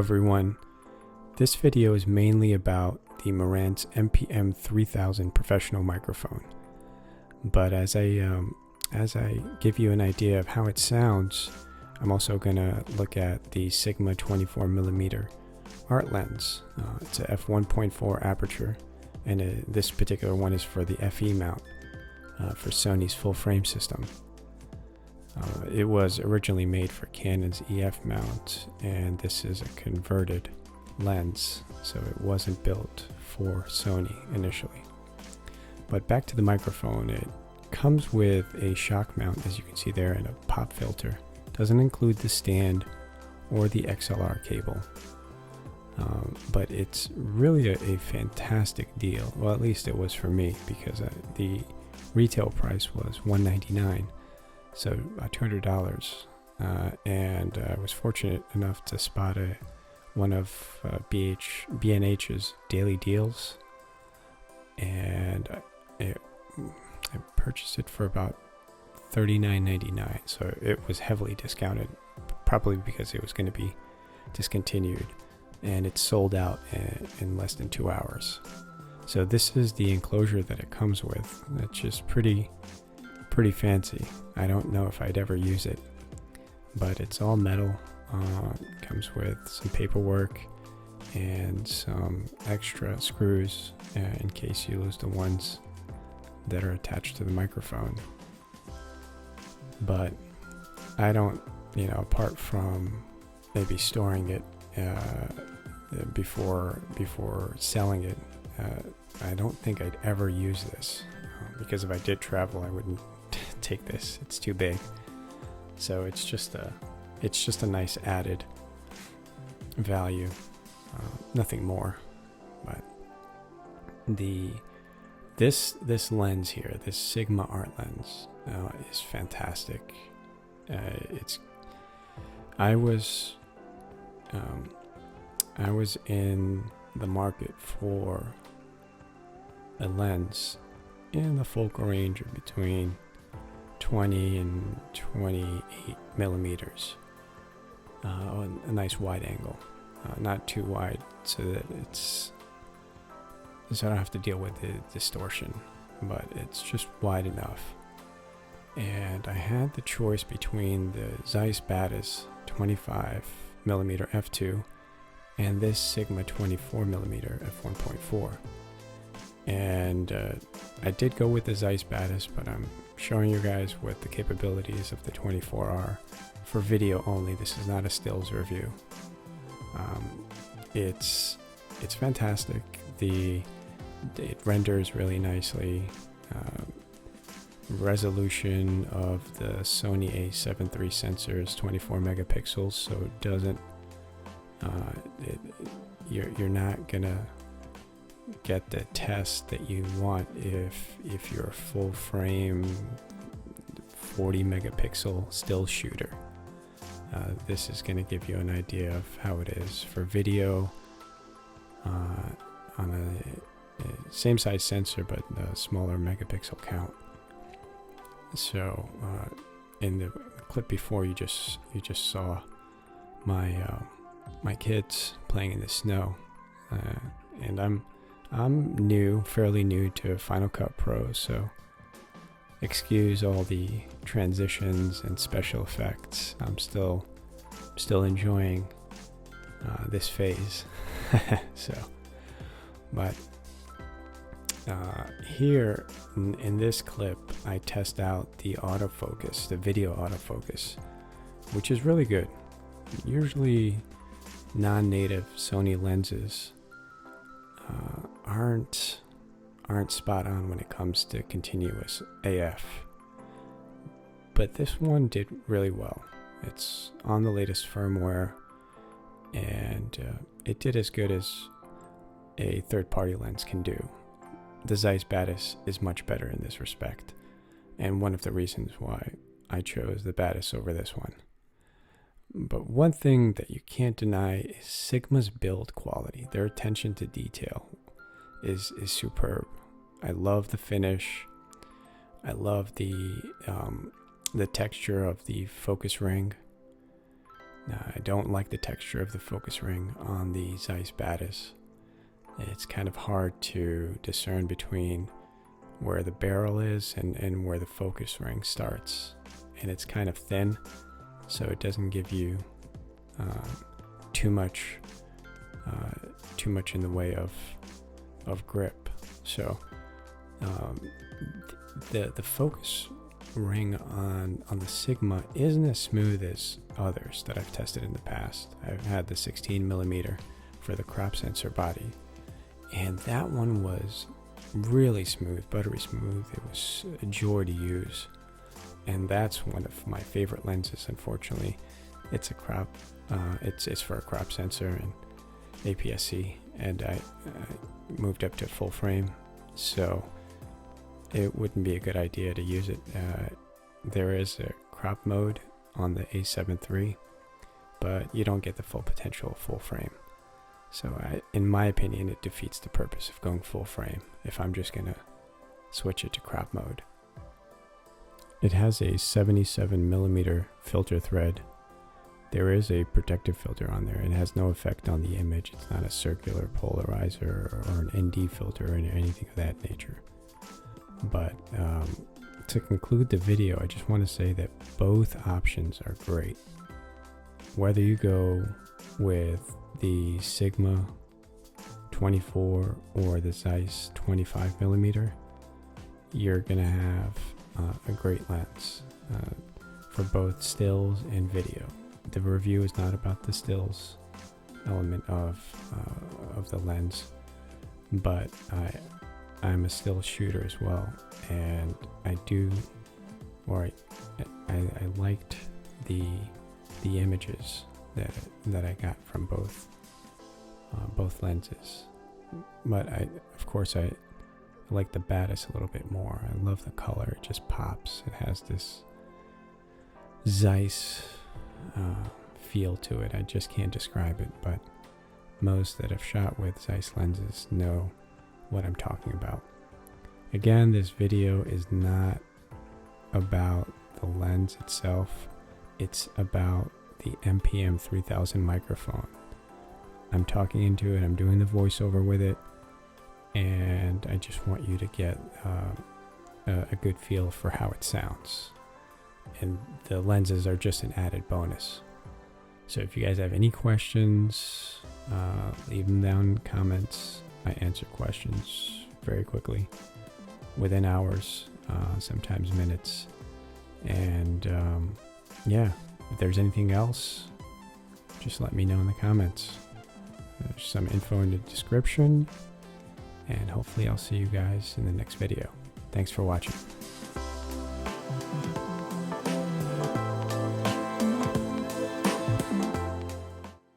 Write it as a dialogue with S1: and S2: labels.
S1: everyone. This video is mainly about the Marantz MPM-3000 professional microphone. But as I give you an idea of how it sounds, I'm also going to look at the Sigma 24mm art lens. It's a f1.4 aperture, and this particular one is for the FE mount for Sony's full frame system. It was originally made for Canon's EF mount, and this is a converted lens, so it wasn't built for Sony initially. But back to the microphone, it comes with a shock mount, as you can see there, and a pop filter. Doesn't include the stand or the XLR cable, but it's really a fantastic deal. Well, at least it was for me, because the retail price was $199, so $200, and I was fortunate enough to spot one of B&H's daily deals, and I purchased it for about $39.99, so it was heavily discounted, probably because it was going to be discontinued, and it sold out in less than 2 hours. So this is the enclosure that it comes with. It's just pretty fancy. I don't know if I'd ever use it, but it's all metal. It comes with some paperwork and some extra screws in case you lose the ones that are attached to the microphone. But I don't, apart from maybe storing it before selling it, I don't think I'd ever use this, because if I did travel, I wouldn't take this. It's too big. So it's just a nice added value, nothing more. But this lens here, this Sigma art lens, is fantastic. I was in the market for a lens in the focal range of between 20 and 28 millimeters, a nice wide angle, not too wide, so that I don't have to deal with the distortion, but it's just wide enough. And I had the choice between the Zeiss Batis 25mm f2 and this Sigma 24mm f1.4. And I did go with the Zeiss Batis, but I'm showing you guys what the capabilities of the 24 are for video only. This is not a stills review. It's fantastic. It renders really nicely. Resolution of the Sony A7 III sensor is 24 megapixels, so it doesn't. You're not gonna get the test that you want if you're a full frame 40 megapixel still shooter. This is going to give you an idea of how it is for video on a same size sensor but a smaller megapixel count. So in the clip before, you just saw my kids playing in the snow, and I'm fairly new to Final Cut Pro, so excuse all the transitions and special effects. I'm still enjoying this phase. But here in this clip, I test out the autofocus, the video autofocus, which is really good. Usually non-native Sony lenses aren't spot on when it comes to continuous AF, but this one did really well. It's on the latest firmware, and it did as good as a third-party lens can do. The Zeiss Batis is much better in this respect, and one of the reasons why I chose the Batis over this one. But one thing that you can't deny is Sigma's build quality. Their attention to detail is superb. I love the finish. I love the texture of the focus ring. I don't like the texture of the focus ring on the Zeiss Batis. It's kind of hard to discern between where the barrel is and where the focus ring starts. And it's kind of thin, so it doesn't give you too much in the way of grip. So the focus ring on the Sigma isn't as smooth as others that I've tested in the past. I've had the 16 millimeter for the crop sensor body, and that one was really smooth, buttery smooth. It was a joy to use, and that's one of my favorite lenses. Unfortunately, it's a crop. It's for a crop sensor and APS-C, and I moved up to full frame, so it wouldn't be a good idea to use it. There is a crop mode on the A7 III, but you don't get the full potential of full frame. So in my opinion, it defeats the purpose of going full frame if I'm just going to switch it to crop mode. It has a 77 millimeter filter thread. There is a protective filter on there. It has no effect on the image. It's not a circular polarizer or an ND filter or anything of that nature. But to conclude the video, I just want to say that both options are great. Whether you go with the Sigma 24 or the Zeiss 25 millimeter, you're going to have a great lens for both stills and video. The review is not about the stills element of the lens, but I'm a still shooter as well, and I liked the images that I got from both lenses. But of course I like the Batis a little bit more. I love the color; it just pops. It has this Zeiss feel to it. I just can't describe it, but most that have shot with Zeiss lenses know what I'm talking about. Again, this video is not about the lens itself. It's about the MPM-3000 microphone. I'm talking into it, I'm doing the voiceover with it, and I just want you to get a good feel for how it sounds. And the lenses are just an added bonus. So if you guys have any questions, leave them down in the comments. I answer questions very quickly, within hours, sometimes minutes. And yeah, if there's anything else, just let me know in the comments. There's some info in the description, and hopefully I'll see you guys in the next video. Thanks for watching.